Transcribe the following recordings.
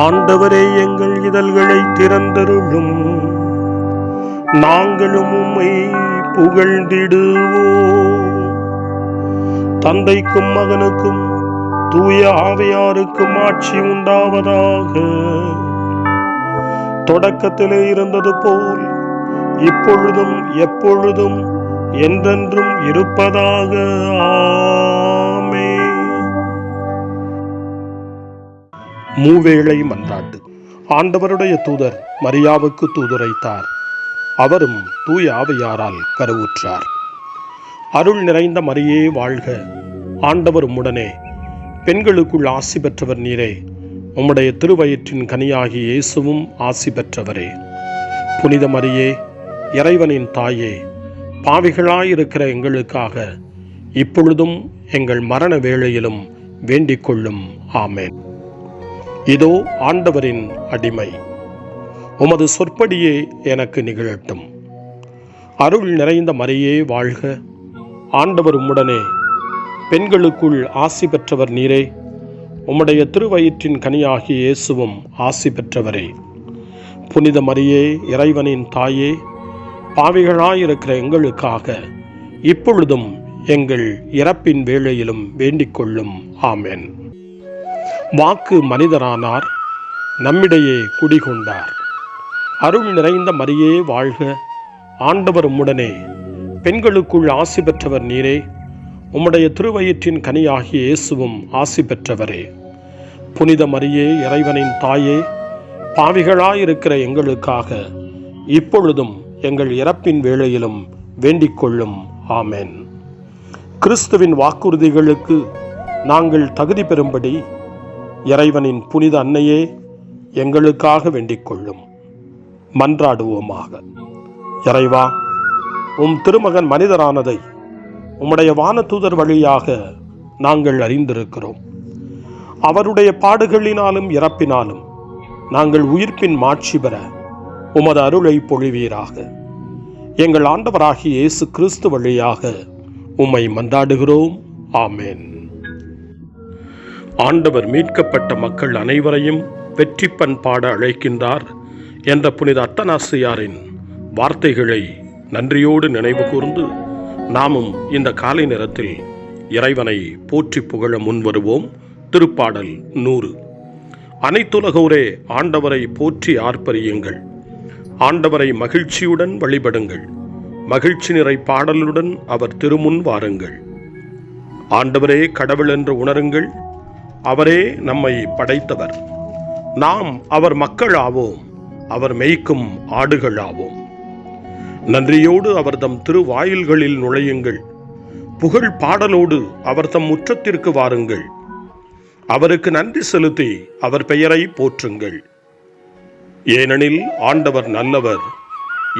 ஆண்டவரே, எங்கள் இதழ்களை திறந்தருளும், நாங்களும் உம்மை புகழ்ந்திடுவோம். தந்தைக்கும் மகனுக்கும் தூய ஆவியாருக்கும் ஆட்சி உண்டாவதாக. தொடக்கத்திலே இருந்தது போல் இப்பொழுதும் எப்பொழுதும் என்றென்றும் இருப்பதாக. ஆமென். மூவேளை மன்றாட்டு. ஆண்டவருடைய தூதர் மரியாவுக்கு தூதுரைத்தார். அவரும் தூய ஆவியாரால் கருவுற்றார். அருள் நிறைந்த மரியே வாழ்க, ஆண்டவர் உம்முடனே, பெண்களுக்குள் ஆசி பெற்றவர் நீரே, உம்முடைய திருவயிற்றின் கனியாகிய இயேசுவும் ஆசி பெற்றவரே. புனித மரியே, இறைவனின் தாயே, பாவிகளாயிருக்கிற எங்களுக்காக இப்பொழுதும் எங்கள் மரண வேளையிலும் வேண்டிக் கொள்ளும். ஆமென். இதோ ஆண்டவரின் அடிமை, உமது சொற்படியே எனக்கு நிகழட்டும். அருள் நிறைந்த மரியே வாழ்க, ஆண்டவர் உம்முடனே, பெண்களுக்குள் ஆசி பெற்றவர் நீரே, உம்முடைய திருவயிற்றின் கனியாகிய இயேசுவும் ஆசி பெற்றவரே. புனித மரியே, இறைவனின் தாயே, பாவிகளாயிருக்கிற எங்களுக்காக இப்பொழுதும் எங்கள் இறப்பின் வேளையிலும் வேண்டிக் கொள்ளும். ஆமென். வாக்கு மனிதரானார், நம்மிடையே குடிகொண்டார். அருள் நிறைந்த மரியே வாழ்க, ஆண்டவர் உம்முடனே, பெண்களுக்குள் ஆசி பெற்றவர் நீரே, உம்முடைய திருவயிற்றின் கனியாகிய இயேசுவும் ஆசி பெற்றவரே. புனித மரியே, இறைவனின் தாயே, பாவிகளாயிருக்கிற எங்களுக்காக இப்பொழுதும் எங்கள் இறப்பின் வேளையிலும் வேண்டிக் கொள்ளும். ஆமென். கிறிஸ்துவின் வாக்குறுதிகளுக்கு நாங்கள் தகுதி பெறும்படி இறைவனின் புனித அன்னையே, எங்களுக்காக வேண்டிக் கொள்ளும். மன்றாடுவோமாக. இறைவா, உம் திருமகன் மனிதரானதை உம்முடைய வானதூதர் வழியாக நாங்கள் அறிந்திருக்கிறோம். அவருடைய பாடுகளினாலும் இறப்பினாலும் நாங்கள் உயிர்ப்பின் மாட்சி பெற உமது அருளை பொழிவீராக. எங்கள் ஆண்டவராகிய இயேசு கிறிஸ்து வழியாக உம்மை மன்றாடுகிறோம். ஆமென். ஆண்டவர் மீட்கப்பட்ட மக்கள் அனைவரையும் வெற்றி பண்பாட அழைக்கின்றார் என்ற புனித அத்தனாசியாரின் வார்த்தைகளை நன்றியோடு நினைவு கூர்ந்து நாமும் இந்த காலை நேரத்தில் இறைவனை போற்றி புகழ முன்வருவோம். திருப்பாடல் 100. அனைத்துலகோரே ஆண்டவரை போற்றி ஆர்ப்பரியுங்கள். ஆண்டவரை மகிழ்ச்சியுடன் வழிபடுங்கள். மகிழ்ச்சி நிறை பாடலுடன் அவர் திருமுன் வாருங்கள். ஆண்டவரே கடவுள் என்று உணருங்கள். அவரே நம்மை படைத்தவர். நாம் அவர் மக்கள் ஆவோம். அவர் மேய்க்கும் ஆடுகள் ஆவோம். நன்றியோடு அவர் தம் திருவாயில்களில் நுழையுங்கள். புகழ் பாடலோடு அவர் தம் முற்றத்திற்கு வாருங்கள். அவருக்கு நன்றி செலுத்தி அவர் பெயரை போற்றுங்கள். ஏனெனில் ஆண்டவர் நல்லவர்,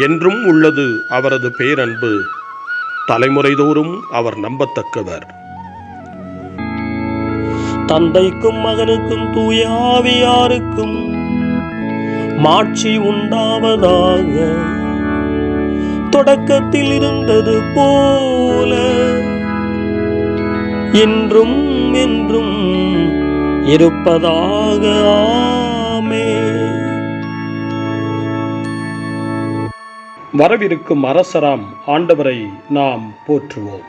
என்றும் உள்ளது அவரது பேரன்பு, தலைமுறைதோறும் அவர் நம்பத்தக்கவர். தந்தைக்கும் மகனுக்கும் தூய ஆவியாருக்கும் மாட்சி உண்டாவதாக. தொடக்கத்தில் இருந்தது போல இன்றும் என்றும் இருப்பதாக. ஆமென். வரவிருக்கும் அரசராம் ஆண்டவரை நாம் போற்றுவோம்.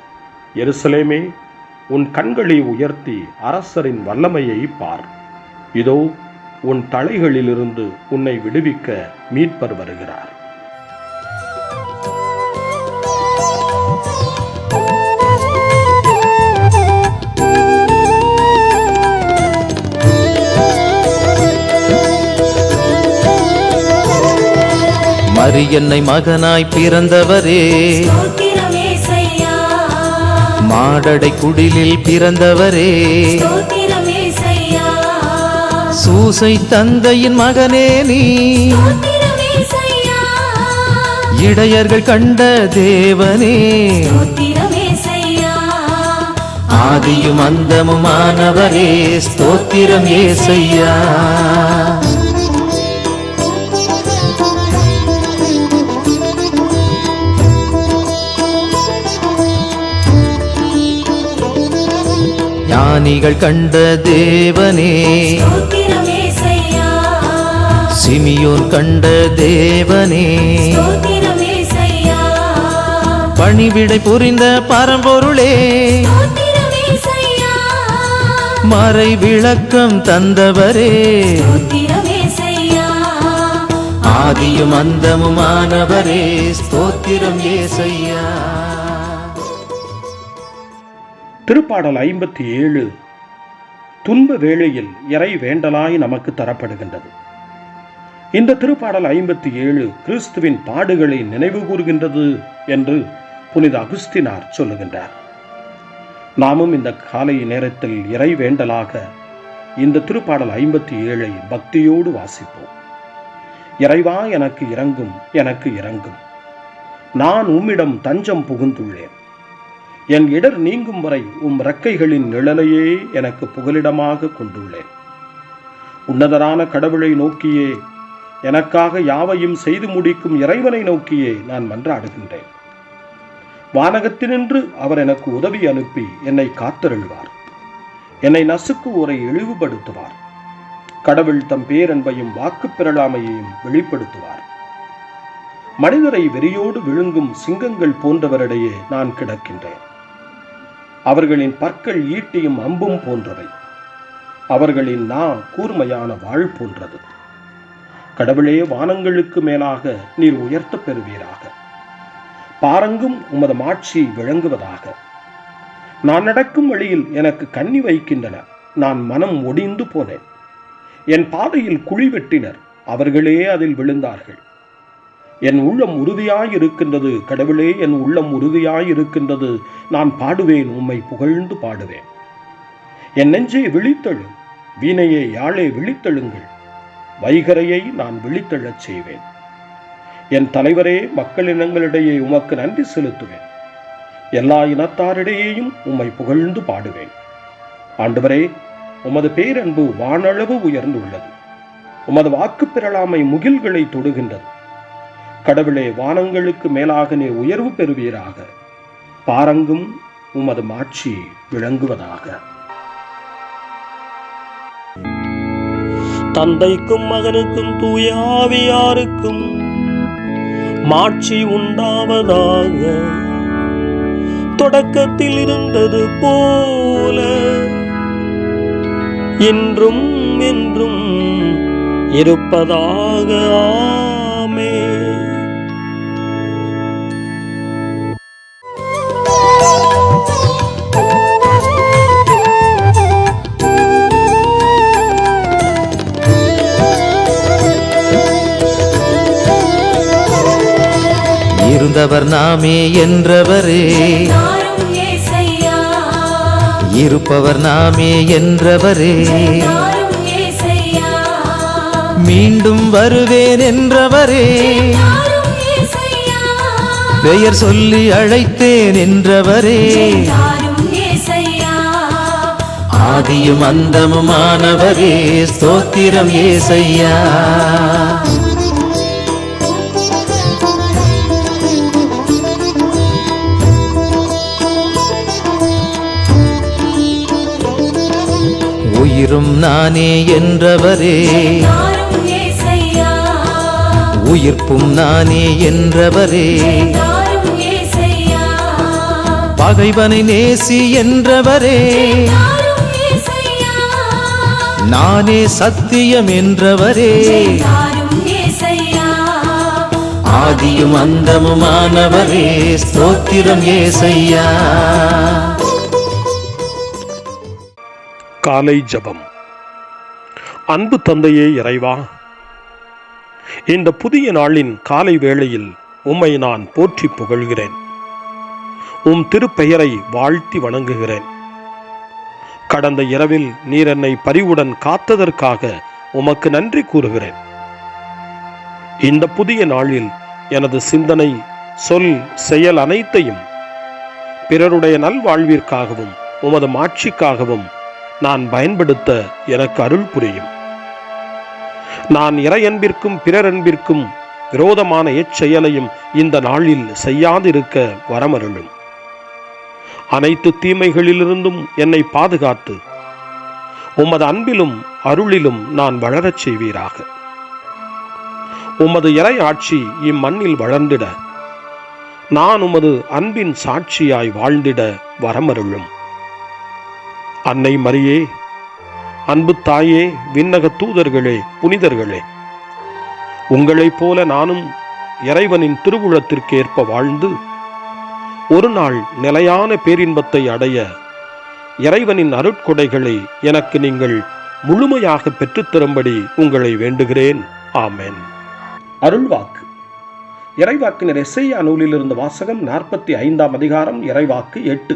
எருசலேமே, உன் கண்களை உயர்த்தி அரசரின் வல்லமையை பார். இதோ உன் தலைகளிலிருந்து உன்னை விடுவிக்க மீட்பர் வருகிறார். மரியன்னை மகனாய் பிறந்தவரே, மாடடை குடிலில் பிறந்தவரே, சூசை தந்தையின் மகனே நீ, இடையர்கள் கண்ட தேவனே, ஆதியும் அந்தமுமானவரே, ஸ்தோத்திரம் ஏசையா. ஞானிகள் கண்ட தேவனே, சிமியோன் கண்ட தேவனே ஸ்தோத்திரம் ஏசையா பணிவிடை புரிந்த பரம்பொருளே ஸ்தோத்திரம் ஏசையா மறை விளக்கம் தந்தவரே ஸ்தோத்திரம் ஏசையா ஆதியும் அந்தமுமானவரே ஸ்தோத்திரம் ஏசையா. திருப்பாடல் 57 துன்ப வேளையில் இறை வேண்டலாய் நமக்கு தரப்படுகின்றது. இந்த திருப்பாடல் 57 கிறிஸ்துவின் பாடுகளை நினைவு கூறுகின்றது என்று புனித அகுஸ்தினார் சொல்லுகின்றார். நாமும் இந்த காலை நேரத்தில் இறை வேண்டலாக இந்த திருப்பாடல் 57 பக்தியோடு வாசிப்போம். இறைவா, எனக்கு இரங்கும், எனக்கு இரங்கும். நான் உம்மிடம் தஞ்சம் புகுந்துள்ளேன். என் இடர் நீங்கும் வரை உம் இறக்கைகளின் நிழலையே எனக்கு புகலிடமாக கொண்டுள்ளேன். உன்னதரான கடவுளை நோக்கியே, எனக்காக யாவையும் செய்து முடிக்கும் இறைவனை நோக்கியே நான் மன்றாடுகின்றேன். வானகத்தினின்று அவர் எனக்கு உதவி அனுப்பி என்னை காத்தருள்வார். என்னை நசுக்குவோரை இழிவுபடுத்துவார். கடவுள் தம் பேரன்பையும் வாக்கு பெறலாமையையும் வெளிப்படுத்துவார். மனிதரை வெறியோடு விழுங்கும் சிங்கங்கள் போன்றவரிடையே நான் கிடக்கின்றேன். அவர்களின் பற்கள் ஈட்டியும் அம்பும் போன்றவை. அவர்களின் நா கூர்மையான வாழ் போன்றது. கடவுளே, வானங்களுக்கு மேலாக நீர் உயர்த்த பெறுவீராக. பாரங்கும் உமது மாட்சி விளங்குவதாக. நான் நடக்கும் வழியில் எனக்கு கண்ணி வைக்கின்றன. நான் மனம் ஒடிந்து போனேன். என் பாதையில் குழி வெட்டினர். அவர்களே அதில் விழுந்தார்கள். என் உள்ளம் உறுதியாயிருக்கின்றது. கடவுளே, என் உள்ளம் உறுதியாயிருக்கின்றது. நான் பாடுவேன், உம்மை புகழ்ந்து பாடுவேன். என் நெஞ்சே விழித்தெழு, வீணையே யாழே விழித்தெழுங்கள். வைகரையை நான் விழித்தெழச் செய்வேன். என் தலைவரே, மக்களினங்களிடையே உமக்கு நன்றி செலுத்துவேன். எல்லா இனத்தாரிடையேயும் உம்மை புகழ்ந்து பாடுவேன். ஆண்டவரே, உமது பேரன்பு வானளவு உயர்ந்துள்ளது. உமது வாக்கு பெறலாமை முகில்களை தொடுகின்றது. கடவுளே, வானங்களுக்கு மேலாக நீர் உயர்வு பெறுவீராக. பாரங்கும் உமது மாட்சி விளங்குவதாக. தந்தைக்கும் மகனுக்கும் தூய ஆவியாருக்கும் மாட்சி உண்டாவதாக. தொடக்கத்தில் இருந்தது போல இன்றும் என்றும் இருப்பதாக. ஆமென். இருந்தவர் நாமே என்றவரே, தாரும் ஏசையா இருப்பவர் நாமே என்றவரே, தாரும் ஏசையா மீண்டும் வருவேன் என்றவரே, தாரும் ஏசையா பெயர் சொல்லி அழைத்தேன் என்றவரே, தாரும் ஏசையா ஆதியும் அந்தமுமானவரே ஸ்தோத்திரம் ஏசையா. உயிரும் நானே என்றவரே, தாரும் ஏசையா உயிர்ப்பும் நானே என்றவரே, தாரும் ஏசையா பகைவனை நேசி என்றவரே, தாரும் ஏசையா நானே சத்தியம் என்றவரே, தாரும் ஏசையா ஆதியும் அந்தமுமானவரே ஸ்தோத்திரம் ஏசையா. காலை ஜெபம். அன்பு தந்தையே இறைவா, இந்த புதிய நாளின் காலை வேளையில் உம்மை நான் போற்றி புகழ்கிறேன். உம் திருப்பெயரை வாழ்த்தி வணங்குகிறேன். கடந்த இரவில் நீர் என்னை பரிவுடன் காத்ததற்காக உமக்கு நன்றி கூறுகிறேன். இந்த புதிய நாளில் எனது சிந்தனை, சொல், செயல் அனைத்தையும் பிறருடைய நல்வாழ்விற்காகவும் உமது மாட்சிக்காகவும் நான் பயன்படுத்த எனக்கு அருள் புரியும். நான் இறையன்பிற்கும் பிறரன்பிற்கும் விரோதமான எச்செயலையும் இந்த நாளில் செய்யாதிருக்க வரமருளும். அனைத்து தீமைகளிலிருந்தும் என்னை பாதுகாத்து உமது அன்பிலும் அருளிலும் நான் வளரச் செய்வீராக. உமது இறை ஆட்சி இம்மண்ணில் வளர்ந்திட நான் உமது அன்பின் சாட்சியாய் வாழ்ந்திட வரமருளும். அன்னை மரியே, அன்பு தாயே, விண்ணக தூதர்களே, புனிதர்களே, உங்களைப் போல நானும் இறைவனின் திருவுளத்திற்கு ஏற்ப வாழ்ந்து ஒரு நாள் நிலையான பேரின்பத்தை அடைய இறைவனின் அருட்கொடைகளை எனக்கு நீங்கள் முழுமையாக பெற்றுத்தரும்படி உங்களை வேண்டுகிறேன். ஆமென். அருள்வாக்கு. இறைவாக்கினர் எசையா நூலிலிருந்து வாசகம். 45ஆம் அதிகாரம். இறைவாக்கு 8.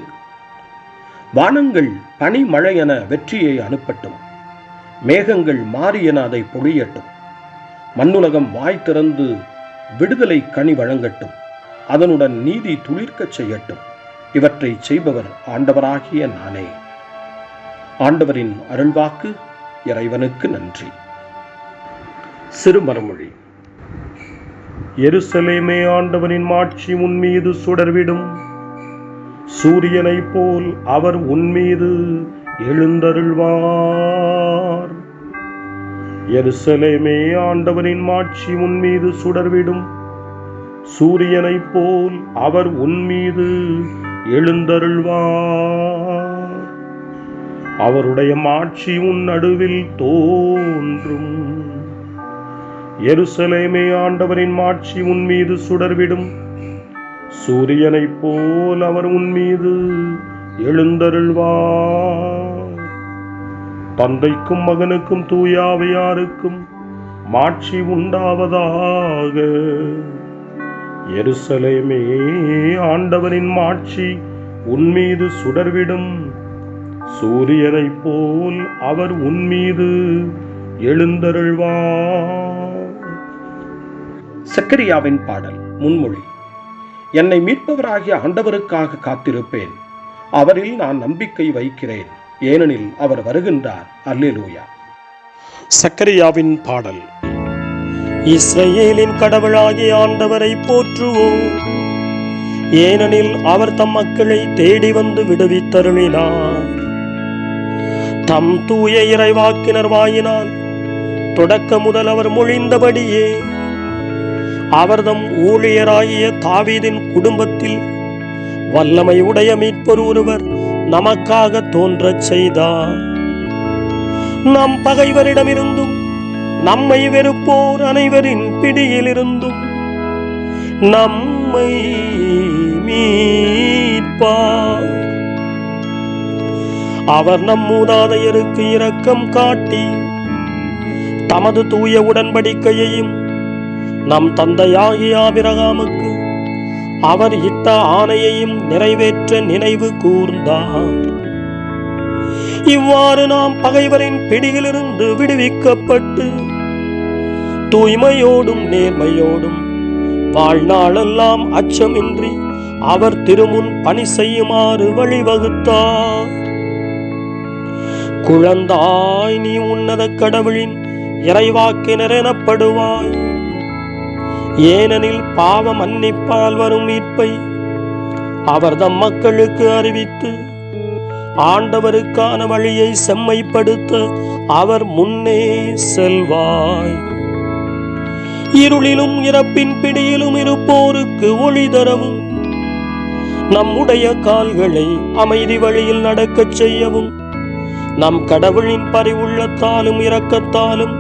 வானங்கள் பனி மழை என வெற்றியை அனுப்பட்டும், மேகங்கள் மாறி என அதை பொழியட்டும். மண்ணுலகம் வாய் திறந்து விடுதலை கனி வழங்கட்டும், அதனுடன் நீதி துளிர்க்கச் செய்யட்டும். இவற்றை செய்பவர் ஆண்டவராகிய நானே. ஆண்டவரின் அருள்வாக்கு. இறைவனுக்கு நன்றி. சிறுமரமொழி. எருசலேமே, ஆண்டவரின் மாட்சி உன்மீது சுடர்விடும். சூரியனைப் போல் அவர் உன்மீது எழுந்தருள்வார். எருசலேமே, ஆண்டவரின் மாட்சி உன்மீது சுடர்விடும். சூரியனைப் போல் அவர் உன்மீது எழுந்தருள்வார். அவருடைய மாட்சி உன் நடுவில் தோன்றும். எருசலேமே, ஆண்டவரின் மாட்சி உன்மீது சுடர்விடும். சூரியனைப் போல் அவர் உன்மீது எழுந்தருள்வார். தந்தைக்கும் மகனுக்கும் தூய ஆவியாருக்கும் மாட்சி உண்டாவதாக. எருசலேமே, ஆண்டவரின் மாட்சி உன்மீது சுடர்விடும். சூரியனைப் போல் அவர் உன்மீது எழுந்தருள்வார். சக்கரியாவின் பாடல். முன்மொழி. என்னை மீட்பவராகிய ஆண்டவருக்காக காத்திருப்பேன், அவரில் நான் நம்பிக்கை வைக்கிறேன், ஏனெனில் அவர் வருகின்றார். அல்லேலூயா. சக்கரியாவின் பாடல். இஸ்ரவேலின் கடவுளாகிய ஆண்டவரை போற்றுவோம், ஏனெனில் அவர் தம் மக்களை தேடி வந்து விடுவித்தருளினார். தம் தூய இறைவாக்கினர் வாயினால் தொடக்க முதல் அவர் மொழிந்தபடியே அவர் தம் ஊழியராகிய தாவீதின் குடும்பத்தில் வல்லமை உடைய மீட்பர் ஒருவர் நமக்காக தோன்றச் செய்தார். நம் பகைவரிடமிருந்தும் நம்மை வெறுப்போர் அனைவரின் பிடியிலிருந்தும் நம்மை மீட்பார். அவர் நம் மூதாதையருக்கு இரக்கம் காட்டி தமது தூய உடன்படிக்கையையும் நம் தந்தையாகிய ஆபிரகாமுக்கு அவர் இட்ட ஆணையையும் நிறைவேற்ற நினைவு கூர்ந்தார். இவ்வாறு நாம் பகைவரின் பிடியிலிருந்து விடுவிக்கப்பட்டு தூய்மையோடும் நேர்மையோடும் வாழ்நாளெல்லாம் அச்சமின்றி அவர் திருமுன் பணி செய்யுமாறு வழிவகுத்தார். குழந்தாய், நீ உன்னத கடவுளின் இறைவாக்கினர் எனப்படுவாய், ஏனெனில் பாவ மன்னிப்பால் வரும் மீட்பை அவர் தம் மக்களுக்கு அறிவித்து ஆண்டவருக்கான வழியை செம்மைப்படுத்த அவர் முன்னே செல்வாய். இருளிலும் இறப்பின் பிடியிலும் இருப்போருக்கு ஒளி தரவும் நம்முடைய கால்களை அமைதி வழியில் நடக்கச் செய்யவும் நம் கடவுளின் பரிவுள்ளத்தாலும் இரக்கத்தாலும்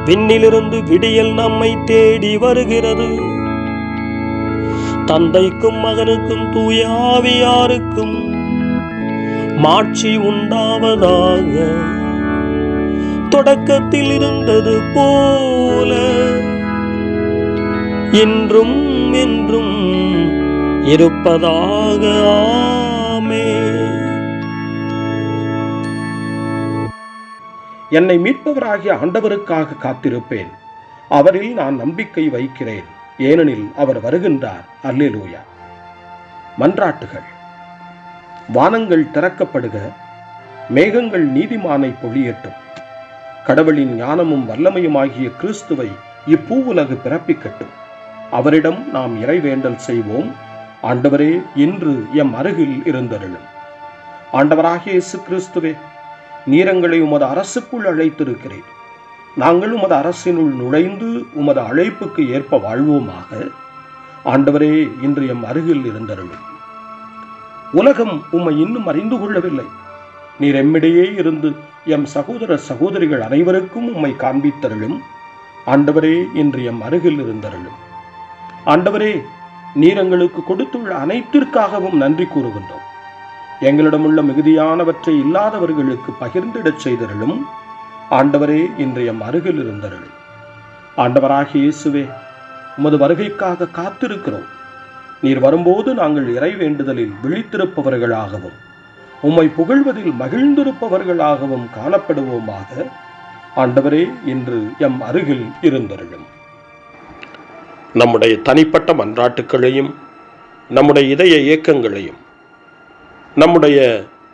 விண்ணிலிருந்து விடியல் நம்மை தேடி வருகிறது. தந்தைக்கும் மகனுக்கும் தூய ஆவியாருக்கும் மாட்சி உண்டாவதாக. தொடக்கத்தில் இருந்தது போல இன்றும் என்றும் இருப்பதாக. ஆமென். என்னை மீட்பவராகிய ஆண்டவருக்காக காத்திருப்பேன், அவரில் நான் நம்பிக்கை வைக்கிறேன், ஏனெனில் அவர் வருகின்றார். அல்லேலூயா. மன்றாட்டுகள். வானங்கள் திறக்கப்படுக, மேகங்கள் நீதிமானை பொழியட்டும். கடவுளின் ஞானமும் வல்லமையுமாகிய கிறிஸ்துவை இப்பூவுலகு பிறப்பிக்கட்டும். அவரிடம் நாம் இறைவேண்டல் செய்வோம். ஆண்டவரே, இன்று எம் அருகில் இருந்தருளும். ஆண்டவராகிய இயேசு கிறிஸ்துவே, நீரங்களை உமது அரசுக்குள் அழைத்திருக்கிறேன். நாங்கள் உமது அரசினுள் நுழைந்து உமது அழைப்புக்கு ஏற்ப வாழ்வோமாக. ஆண்டவரே, இன்று எம் அருகில் இருந்தருளும். உலகம் உம்மை இன்னும் அறிந்து கொள்ளவில்லை. நீர் எம்மிடையே இருந்து எம் சகோதர சகோதரிகள் அனைவருக்கும் உம்மை காண்பித்தருளும். ஆண்டவரே, இன்று எம் அருகில் இருந்தருளும். ஆண்டவரே, நீர் எங்களுக்கு கொடுத்துள்ள அனைத்திற்காகவும் நன்றி கூறுகின்றோம். எங்களிடமுள்ள மிகுதியானவற்றை இல்லாதவர்களுக்கு பகிர்ந்திடச் செய்தருளும். ஆண்டவரே, இன்று எம் அருகில் இருந்தருளும். ஆண்டவராகிய இயேசுவே, உமது வருகைக்காக காத்திருக்கிறோம். நீர் வரும்போது நாங்கள் இறை வேண்டுதலில் விழித்திருப்பவர்களாகவும் உம்மை புகழ்வதில் மகிழ்ந்திருப்பவர்களாகவும் காணப்படுவோமாக. ஆண்டவரே, இன்று எம் அருகில் இருந்தருளும். நம்முடைய தனிப்பட்ட மன்றாட்டுக்களையும் நம்முடைய இதய இயக்கங்களையும் நம்முடைய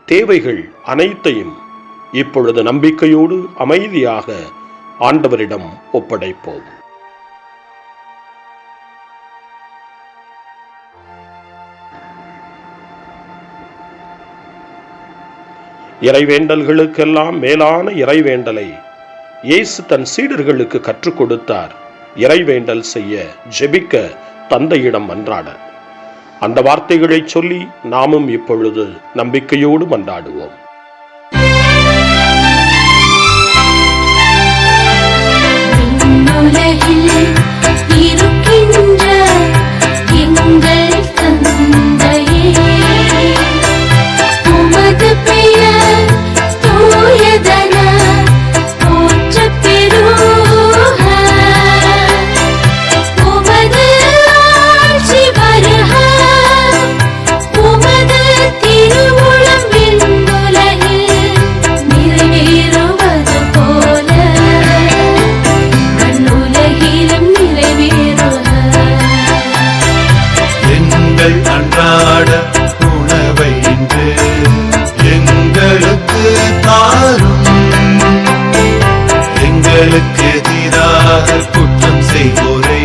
தேவைகள் அனைத்தையும் இப்பொழுது நம்பிக்கையோடு அமைதியாக ஆண்டவரிடம் ஒப்படைப்போம். இறைவேண்டல்களுக்கெல்லாம் மேலான இறைவேண்டலை இயேசு தன் சீடர்களுக்கு கற்றுக் கொடுத்தார். இறைவேண்டல் செய்ய, ஜெபிக்க, தந்தையிடம் மன்றாட. அந்த வார்த்தைகளை சொல்லி நாமும் இப்பொழுது நம்பிக்கையோடு மன்றாடுவோம். அன்றாட உணவை இன்று எங்களுக்கு தாரும். எங்களுக்கு எதிராக குற்றம் செய்வோரை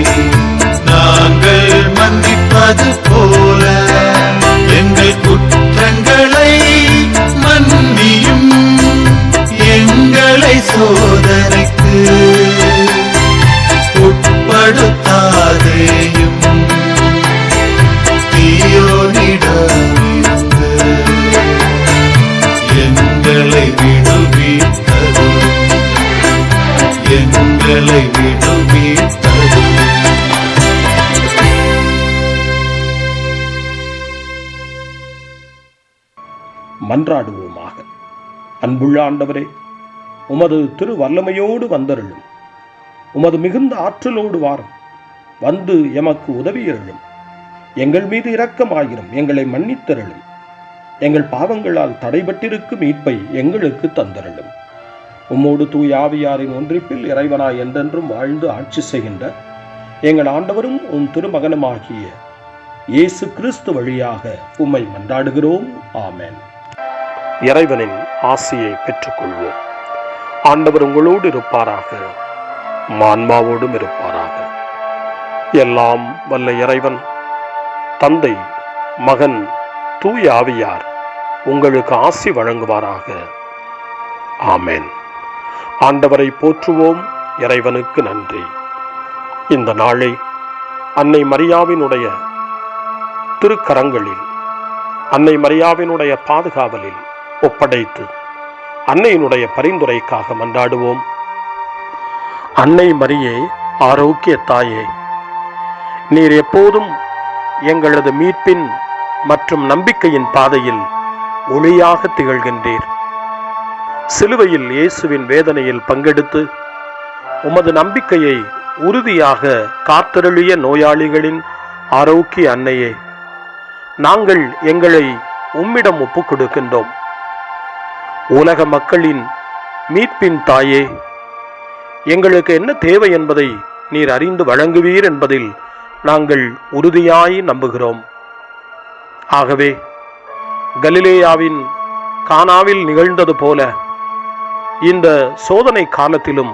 நாங்கள் மன்னிப்பது போல எங்கள் குற்றங்களை மன்னியும். எங்களை சோதனைக்கு உட்படுத்தாதேயும். எங்களை விடுவித்தரும். எங்களை விடுவித்தரும். மன்றாடுவோமாக. அன்புள்ள ஆண்டவரே, உமது திரு வல்லமையோடு வந்தருளும். உமது மிகுந்த ஆற்றலோடு வாரும். வந்து எமக்கு உதவியருளும். எங்கள் மீது இரக்கமாயிரும். எங்களை மன்னித்தருளும். எங்கள் பாவங்களால் தடைபட்டிருக்கும் மீட்பை எங்களுக்கு தந்தருளும். உம்மோடு தூய ஆவியாரின் ஒன்றிப்பில் இறைவனாய் என்றென்றும் வாழ்ந்து ஆட்சி செய்கின்ற எங்கள் ஆண்டவரும் உம் திருமகனுமாகிய இயேசு கிறிஸ்து வழியாக உம்மை மன்றாடுகிறோம். ஆமென். இறைவனின் ஆசியை பெற்றுக்கொள்வோம். ஆண்டவர் உங்களோடு இருப்பாராக, ஆன்மாவோடும் இருப்பாராக. எல்லாம் வல்ல இறைவன் தந்தை, மகன், தூய ஆவியார் உங்களுக்கு ஆசி வழங்குவாராக. ஆமென். ஆண்டவரை போற்றுவோம். இறைவனுக்கு நன்றி. இந்த நாளை அன்னை மரியாவினுடைய திருக்கரங்களில், அன்னை மரியாவினுடைய பாதுகாவலில் ஒப்படைத்து அன்னையினுடைய பரிந்துரைக்காக மன்றாடுவோம். அன்னை மரியே, ஆரோக்கிய தாயே, நீர் எப்போதும் எங்களது மீட்பின் மற்றும் நம்பிக்கையின் பாதையில் ஒளியாக திகழ்கின்றீர். சிலுவையில் இயேசுவின் வேதனையில் பங்கெடுத்து உமது நம்பிக்கையை உறுதியாக காத்தருளிய நோயாளிகளின் ஆரோக்கிய அன்னையே, நாங்கள் எங்களை உம்மிடம் ஒப்புக் கொடுக்கின்றோம். உலக மக்களின் மீட்பின் தாயே, எங்களுக்கு என்ன தேவை என்பதை நீர் அறிந்து வழங்குவீர் என்பதில் நாங்கள் உறுதியாய் நம்புகிறோம். ஆகவே கலிலேயாவின் கானாவில் நிகழ்ந்தது போல இந்த சோதனை காலத்திலும்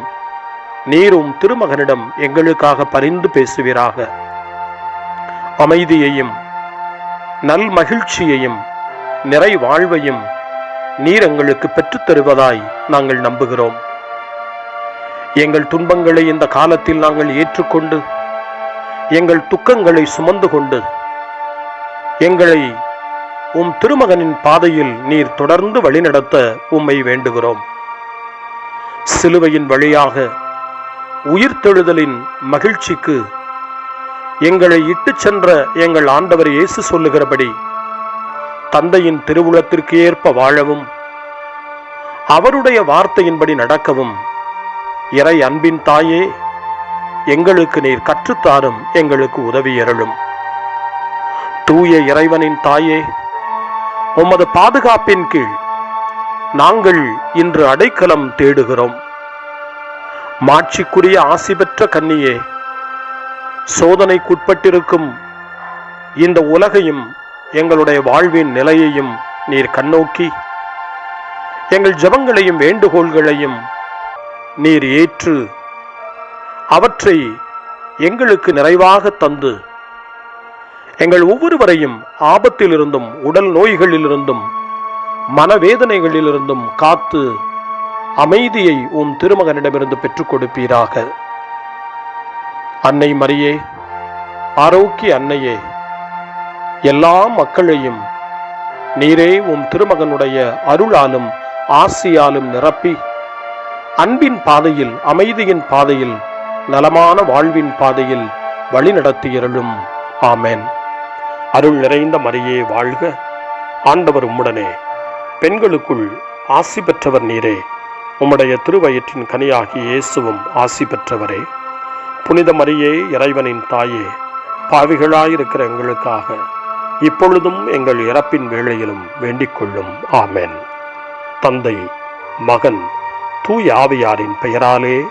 நீரும் திருமகனிடம் எங்களுக்காக பரிந்து பேசுவீராக. அமைதியையும் நல் மகிழ்ச்சியையும் நிறை வாழ்வையும் நீர் எங்களுக்கு பெற்றுத் தருவதாய் நாங்கள் நம்புகிறோம். எங்கள் துன்பங்களை இந்த காலத்தில் நாங்கள் ஏற்றுக்கொண்டு, எங்கள் துக்கங்களை சுமந்து கொண்டு, எங்களை உம் திருமகனின் பாதையில் நீர் தொடர்ந்து வழிநடத்த உம்மை வேண்டுகிறோம். சிலுவையின் வழியாக உயிர்த்தெழுதலின் மகிழ்ச்சிக்கு எங்களை இட்டுச் சென்ற எங்கள் ஆண்டவர் இயேசு சொல்லுகிறபடி தந்தையின் திருவுளத்திற்கு ஏற்ப வாழவும், அவருடைய வார்த்தையின்படி நடக்கவும் இறை அன்பின் தாயே, எங்களுக்கு நீர் கற்றுத்தாரும், எங்களுக்கு உதவி அருளும். தூய இறைவனின் தாயே, உமது பாதுகாப்பின் கீழ் நாங்கள் இன்று அடைக்கலம் தேடுகிறோம். மாட்சிக்குரிய ஆசி பெற்ற கன்னியே, சோதனைக்குட்பட்டிருக்கும் இந்த உலகையும் எங்களுடைய வாழ்வின் நிலையையும் நீர் கண்ணோக்கி எங்கள் ஜெபங்களையும் வேண்டுகோள்களையும் நீர் ஏற்று அவற்றை எங்களுக்கு நிறைவாக தந்து எங்கள் ஒவ்வொருவரையும் ஆபத்திலிருந்தும் உடல் நோய்களிலிருந்தும் மனவேதனைகளிலிருந்தும் காத்து அமைதியை உம் திருமகனிடமிருந்து பெற்றுக் கொடுப்பீராக. அன்னை மரியே, ஆரோக்கிய அன்னையே, எல்லா மக்களையும் நீரே உம் திருமகனுடைய அருளாலும் ஆசியாலும் நிரப்பி அன்பின் பாதையில், அமைதியின் பாதையில், நலமான வாழ்வின் பாதையில் வழிநடத்தியருளும். ஆமென். அருள் நிறைந்த மரியே வாழ்க, ஆண்டவர் உம்முடனே, பெண்களுக்குள் ஆசி பெற்றவர் நீரே, உம்முடைய திருவயிற்றின் கனியாகிய இயேசுவும் ஆசி பெற்றவரே. புனித மரியே, இறைவனின் தாயே, பாவிகளாயிருக்கிற எங்களுக்காக இப்பொழுதும் எங்கள் இறப்பின் வேளையிலும் வேண்டிக் கொள்ளும். ஆமென். தந்தை, மகன், தூய ஆவியாரின் பெயராலே